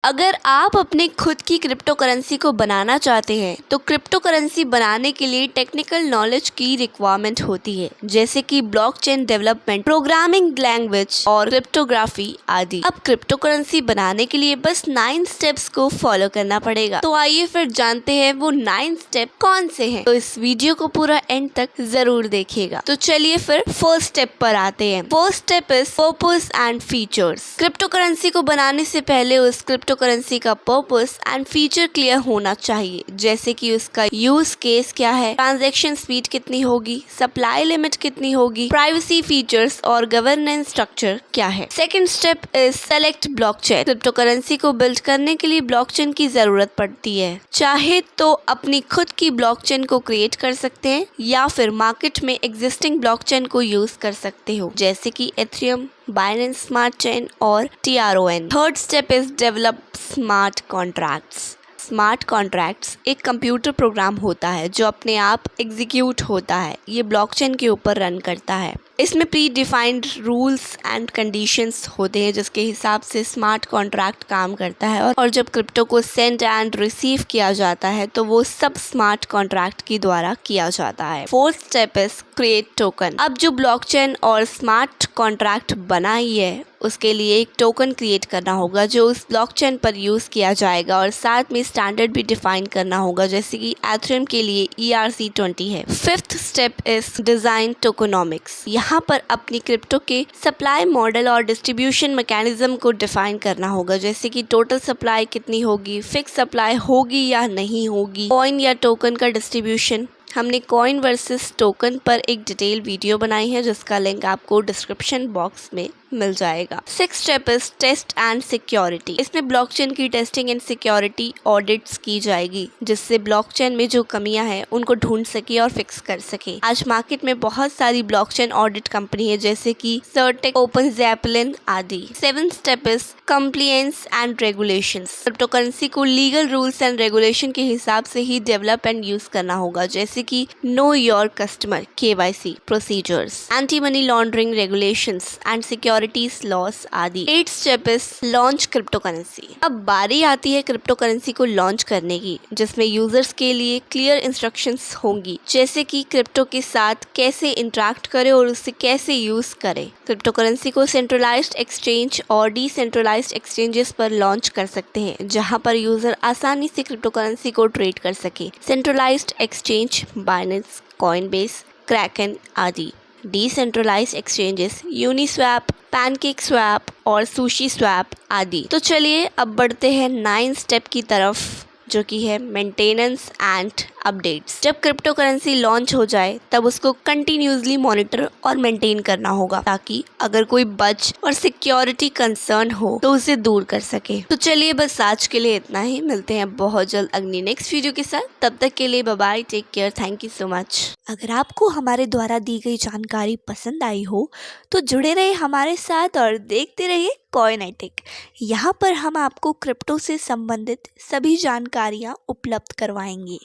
अगर आप अपने खुद की क्रिप्टो करेंसी को बनाना चाहते हैं तो क्रिप्टो करेंसी बनाने के लिए टेक्निकल नॉलेज की रिक्वायरमेंट होती है, जैसे कि ब्लॉकचेन डेवलपमेंट, प्रोग्रामिंग लैंग्वेज और क्रिप्टोग्राफी आदि। अब क्रिप्टो करेंसी बनाने के लिए बस 9 स्टेप्स को फॉलो करना पड़ेगा। तो आइए फिर जानते हैं वो 9 स्टेप कौन से हैं। तो इस वीडियो को पूरा एंड तक जरूर देखिएगा। तो चलिए फिर फर्स्ट स्टेप पर आते हैं। First step is purpose and features. Crypto currency को बनाने से पहले उस क्रिप्टो करेंसी का पर्पस एंड फीचर क्लियर होना चाहिए, जैसे कि उसका यूज केस क्या है, ट्रांजैक्शन स्पीड कितनी होगी, सप्लाई लिमिट कितनी होगी, प्राइवेसी फीचर्स और गवर्नेंस स्ट्रक्चर क्या है। Second step is select blockchain. Crypto currency को बिल्ड करने के लिए ब्लॉकचेन की जरूरत पड़ती है। चाहे तो अपनी खुद की ब्लॉकचेन को क्रिएट कर सकते हैं या फिर मार्केट में एग्जिस्टिंग ब्लॉकचेन को यूज कर सकते हो, जैसे कि एथेरियम, बाइनेंस स्मार्ट चेन और TRON। Third step is develop smart contracts. Smart contracts एक कंप्यूटर प्रोग्राम होता है जो अपने आप एग्जीक्यूट होता है। ये ब्लॉकचेन के ऊपर रन करता है। इसमें pre defined rules and conditions होते हैं जिसके हिसाब से स्मार्ट कॉन्ट्रैक्ट काम करता है, और जब क्रिप्टो को सेंड एंड रिसीव किया जाता है तो वो सब स्मार्ट कॉन्ट्रैक्ट के द्वारा किया जाता है। Fourth step is create token. अब जो ब्लॉकचेन और स्मार्ट कॉन्ट्रैक्ट बनाई है उसके लिए एक टोकन क्रिएट करना होगा जो उस ब्लॉकचेन पर यूज किया जाएगा, और साथ में स्टैंडर्ड भी डिफाइन करना होगा, जैसे कि एथेरियम के लिए ERC20 है। Fifth step is design tokenomics. यहाँ पर अपनी क्रिप्टो के सप्लाई मॉडल और डिस्ट्रीब्यूशन मैकेनिज्म को डिफाइन करना होगा, जैसे कि टोटल सप्लाई कितनी होगी, फिक्स सप्लाई होगी या नहीं होगी, कॉइन या टोकन का डिस्ट्रीब्यूशन। हमने कॉइन वर्सेस टोकन पर एक डिटेल वीडियो बनाई है जिसका लिंक आपको डिस्क्रिप्शन बॉक्स में मिल जाएगा। Sixth step is test and security. इसमें ब्लॉकचेन की टेस्टिंग एंड सिक्योरिटी ऑडिट्स की जाएगी, जिससे ब्लॉकचेन में जो कमियां हैं उनको ढूंढ सके और फिक्स कर सके। आज मार्केट में बहुत सारी ब्लॉकचेन ऑडिट कंपनी है, जैसे कि सर्टेक, ओपनज़ैपिलिन आदि। Seventh step is compliance and regulations. Crypto currency को लीगल रूल्स एंड रेगुलेशन के हिसाब से ही डेवलप एंड यूज करना होगा, जैसे कि know your customer, KYC procedures, anti money laundering regulations and securities loss आदि। 8th step is launch crypto currency. अब बारी आती है क्रिप्टो करेंसी को लॉन्च करने की, जिसमें यूजर्स के लिए क्लियर इंस्ट्रक्शंस होंगी, जैसे कि क्रिप्टो के साथ कैसे इंटरेक्ट करें और उसे कैसे यूज करें। क्रिप्टो करेंसी को सेंट्रलाइज्ड एक्सचेंज और डिसेंट्रलाइज्ड एक्सचेंजेस पर लॉन्च कर सकते हैं, जहां पर यूजर आसानी से क्रिप्टो करेंसी को ट्रेड कर सके। Centralised exchange Binance, Coinbase, Kraken आदि। डिसेंट्रलाइज्ड एक्सचेंजेस यूनिस्वैप, पैनकेकस्वैप और सुशी स्वैप आदि। तो चलिए अब बढ़ते हैं 9 स्टेप की तरफ, जो कि है मेंटेनेंस एंड अपडेट्स। जब क्रिप्टो करेंसी लॉन्च हो जाए तब उसको कंटिन्यूसली मॉनिटर और मेंटेन करना होगा, ताकि अगर कोई बग और सिक्योरिटी कंसर्न हो तो उसे दूर कर सके। तो चलिए बस आज के लिए इतना ही। मिलते हैं बहुत जल्द अगली नेक्स्ट वीडियो के साथ। तब तक के लिए bye bye, take care, thank you so much. अगर आपको हमारे द्वारा दी गई जानकारी पसंद आई हो तो जुड़े रहिए हमारे साथ और देखते रहिए कॉइनेटिक। यहाँ पर हम आपको क्रिप्टो से संबंधित सभी जानकारियाँ उपलब्ध करवाएंगे।